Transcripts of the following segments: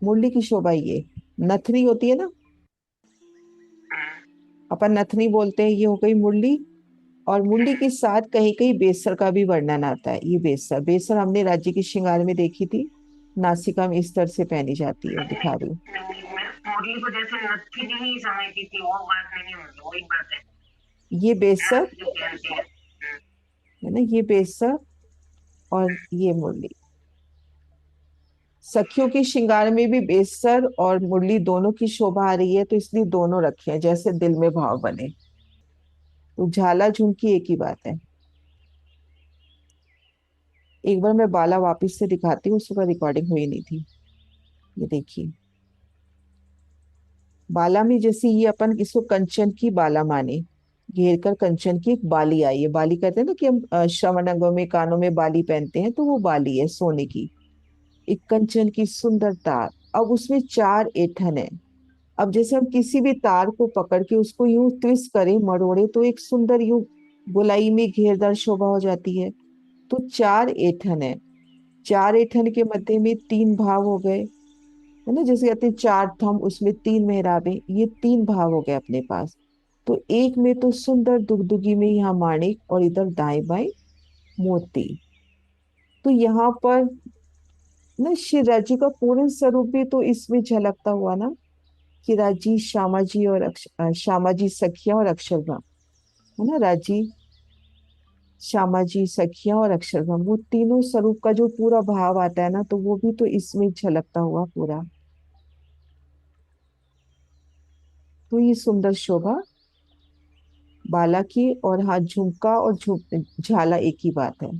मुरली की शोभा ये नथनी होती है ना, अपन नथनी बोलते हैं, ये हो गई मुरली। और मुरली के साथ कहीं कहीं बेसर का भी वर्णन आता है। ये बेसर, बेसर हमने राज्य के श्रृंगार में देखी थी, नासिका में इस तरह से पहनी जाती है, नहीं दिखा रही हूँ। नहीं, मैं मुरली को जैसे नथी नहीं समझती थी, वो बात नहीं होती, वही बात है। ये बेसर नथ जो पहनती है। है ना, ये बेसर और ये मुरली। सखियों के श्रृंगार में भी बेसर और मुरली दोनों की शोभा आ रही है, तो इसलिए दोनों रखे हैं जैसे दिल में भाव बने। तो झाला झुमकी एक ही बात है। एक बार मैं बाला वापिस से दिखाती हूँ, उसका रिकॉर्डिंग हुई नहीं थी। ये देखिए, बाला में जैसे ये अपन इसको कंचन की बाला माने, घेर कर कंचन की एक बाली आई है। बाली कहते हैं ना कि हम श्रवण अंगों में, कानों में बाली पहनते हैं, तो वो बाली है सोने की, एक कंचन की सुंदर तार। अब उसमें चार एठन है। अब जैसे हम किसी भी तार को पकड़ के उसको यूं ट्विस्ट करें, मरोड़े, तो एक सुंदर यूं गोलाई में घेरदार शोभा हो जाती है। तो चार एठन है। चार एठन के मध्य में तीन भाव हो गए, है ना, जैसे कहते हैं चार थम, उसमें तीन मेहराबें, ये तीन भाव हो गए अपने पास। तो एक में तो सुंदर दुगदुगी में यहाँ माणिक और इधर दाएं बाएं मोती। तो यहाँ पर ना श्री राज्य का पूर्ण स्वरूप भी तो इसमें झलकता हुआ ना, कि राजी श्यामा जी और श्यामा जी सखिया और अक्षरधाम, है ना, राजी श्यामा जी सखिया और अक्षरधाम, वो तीनों स्वरूप का जो पूरा भाव आता है ना, तो वो भी तो इसमें झलकता हुआ पूरा। तो ये सुंदर शोभा बाला की, और हाँ झुमका और झाला एक ही बात है।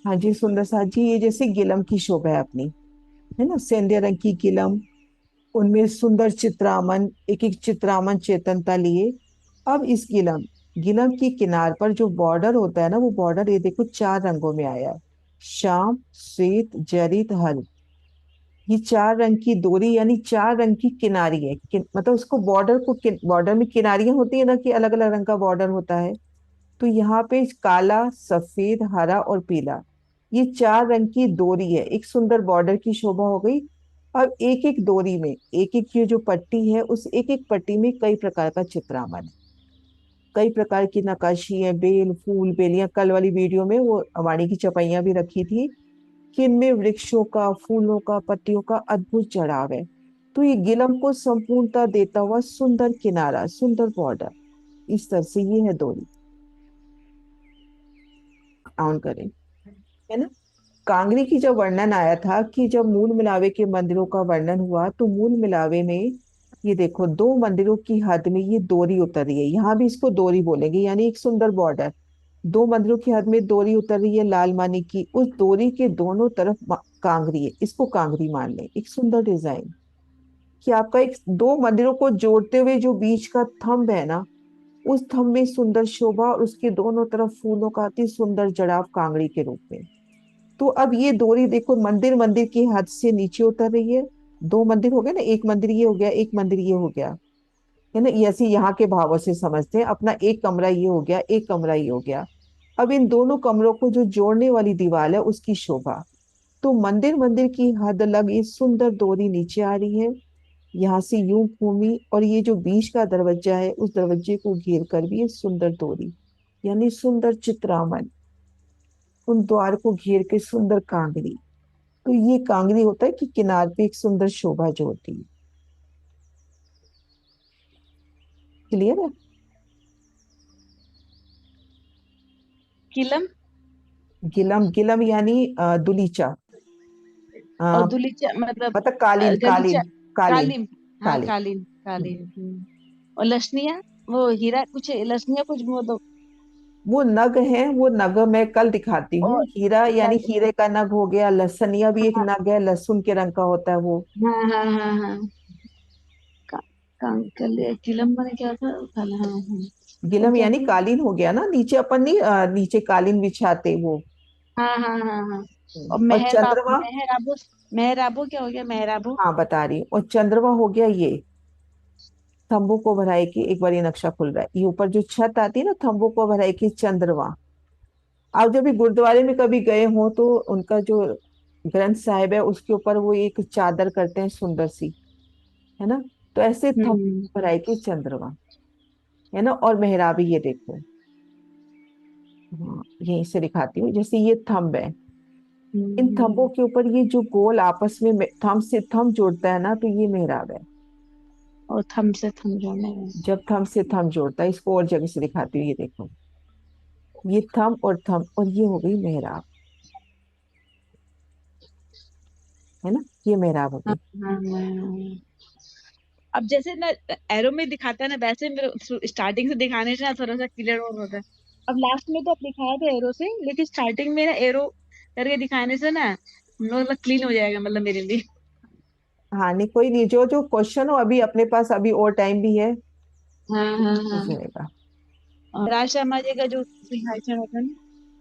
हाँ जी सुंदर साथ जी, ये जैसे गिलम की शोभा है अपनी, है ना, सेंधिया रंग की गिलम, उनमें सुंदर चित्रामन, एक एक चित्रामन चेतनता लिए। अब इस गिलम, गिलम की किनार पर जो बॉर्डर होता है ना, वो बॉर्डर ये देखो चार रंगों में आया है, श्याम श्वेत जरित हल। ये चार रंग की डोरी, यानी चार रंग की किनारी है, मतलब उसको बॉर्डर को, बॉर्डर में किनारियां होती है ना, कि अलग अलग रंग का बॉर्डर होता है। तो यहाँ पे काला सफेद हरा और पीला, ये चार रंग की डोरी है, एक सुंदर बॉर्डर की शोभा हो गई। अब एक एक डोरी में, एक एक ये जो पट्टी है, उस एक एक पट्टी में कई प्रकार का चित्रामन है, कई प्रकार की नक्काशी है, बेल फूल बेलियां, कल वाली वीडियो में वो वाणी की चपाइयां भी रखी थी, कि इनमें वृक्षों का, फूलों का, पत्तियों का अद्भुत जड़ाव है। तो ये गिलम को संपूर्णता देता हुआ सुंदर किनारा, सुंदर बॉर्डर, इस तरह से ये है डोरी। ऑन करें, है ना। कांगड़ी की जब वर्णन आया था, कि जब मूल मिलावे के मंदिरों का वर्णन हुआ, तो मूल मिलावे में ये देखो दो मंदिरों की हद में ये डोरी उतर रही है, यहाँ भी इसको डोरी बोलेंगे, यानी एक सुंदर बॉर्डर। दो मंदिरों की हद में डोरी उतर रही है लाल मानी की, उस डोरी के दोनों तरफ कांगरी है, इसको कांगरी मान ले, एक सुंदर डिजाइन, कि आपका एक दो मंदिरों को जोड़ते हुए जो बीच का थंब है ना, उस थंब में सुंदर शोभा, और उसके दोनों तरफ फूलों का अति सुंदर जड़ाव कांगड़ी के रूप में। तो अब ये डोरी देखो मंदिर मंदिर की हद से नीचे उतर रही है। दो मंदिर हो गए ना, एक मंदिर ये हो गया, एक मंदिर ये हो गया, है ना, ये ऐसे यहाँ के भावों से समझते हैं, अपना एक कमरा ये हो गया, एक कमरा ये हो गया। अब इन दोनों कमरों को जो जोड़ने वाली दीवार है, उसकी शोभा। तो मंदिर मंदिर की हद लग ये सुंदर डोरी नीचे आ रही है, यहाँ से यूं घूमी, और ये जो बीच का दरवाजा है, उस दरवाजे को घेर कर भी ये सुंदर डोरी, यानी सुंदर चित्रामन, उन द्वार को घेर के सुंदर कांगरी। तो ये कांगरी होता है कि किनार पे एक सुंदर शोभा जो होती है। क्लियर है। किलम। गिलम, गिलम यानी दुलीचा, और अ, दुलीचा मतलब मतलब कालीन, गलीचा। कालीन, कालीन, कालीन। हाँ कालीन। कालीन हम्म। कालीन। और लसनिया, वो हीरा कुछ लसनिया कुछ वो दो। वो नग है, वो नग मैं कल दिखाती हूँ। और हीरा यानी नग। हीरे का नग हो गया, लसनिया भी एक हाँ नग है, लहसुन के रंग का होता है वो। हाँ हाँ हाँ हाँ। का, किलम मैंने क्या था कल, हाँ हाँ। और गिलम क्या यानी था? कालीन हो गया ना, नीचे अपन नहीं नीचे कालीन बिछाते वो। हाँ हाँ हाँ हाँ। और और मेहर चंद्रमा, मेहराबो। मेहराबो क्या हो गया, मेहराबो? हाँ बता रही हूँ, और चंद्रमा हो गया ये, थंबों को भराई की, एक बार ये नक्शा खुल रहा है, ये ऊपर जो छत आती है ना, थंबों को भराई की चंद्रमा, आप जब भी गुरुद्वारे में कभी गए हो तो उनका जो ग्रंथ साहिब है उसके ऊपर वो एक चादर करते हैं सुंदर सी, है ना। तो ऐसे थम हम्म पर आए कि चंद्रमा, है ना। और मेहराबी ये देखो, हाँ यहीं से दिखाती हूँ, जैसे ये थंब है, इन थंबों हम्म। के ऊपर ये जो गोल आपस में थंब से थंब जोड़ता है ना, तो ये मेहराब है। और थम से थम जोड़ने में। जब थंब से थंब जोड़ता है, इसको और जगह से दिखाती हूँ, ये देखो, ये थंब और थंब, और ये हो गई मेहराब, है ना, ये मेहराब हो हाँ गई। हाँ हाँ। अब जैसे ना एरो में दिखाता है ना, वैसे मेरे स्टार्टिंग से दिखाने से ना थोड़ा सा क्लियर और होता है। अब लास्ट में तो अब दिखाया था एरो से, लेकिन स्टार्टिंग में ना एरो करके दिखाने से ना मतलब क्लीन हो जाएगा, मतलब मेरे लिए। हाँ नहीं, कोई नहीं, जो जो क्वेश्चन हो अभी अपने पास, अभी और टाइम भी है, हाँ हाँ हो हाँ। जाएगा। और राज शर्मा जी का जो विभाजन होता है ना,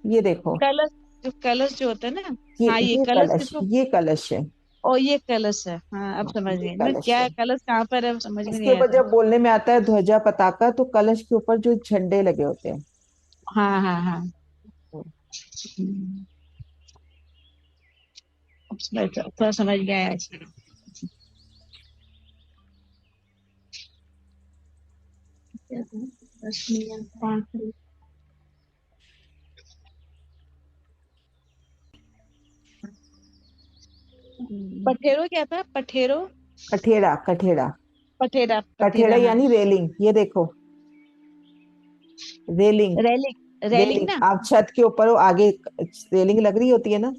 ये देखो, कलश, जो कलश जो होता है ना। ये हाँ, ये ये कलश कलश, किसको। ये कलश है। और ये कलश है, हाँ अब हाँ, समझ ये गई मैं, कलश क्या है। कलश कहाँ पर है समझ में इसके नहीं आया ऊपर था। जब बोलने में आता है ध्वजा पताका, तो कलश के ऊपर जो झंडे लगे होते हैं। हाँ हाँ हाँ। हम्म, अब थोड़ा समझ गया है। क्या था? 10 मिनट 5 मिनट। पठेरो क्या था, पठेरो। कठेड़ा, कठेड़ा। पठेरा कठेड़ा पठेरा, हाँ। यानी रेलिंग, ये देखो, रेलिंग। रेलिंग, रेलिंग रेलिंग, ना। आप छत के ऊपर हो, आगे रेलिंग लग रही होती है ना,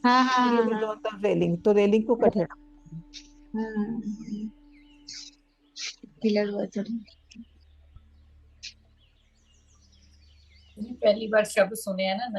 हाँ हाँ ये हाँ भी हाँ। दोनों तरफ रेलिंग, तो रेलिंग को कठेड़ा। हाँ, पिलर हुआ चलो। पहली बार शब्द सुने हैं ना।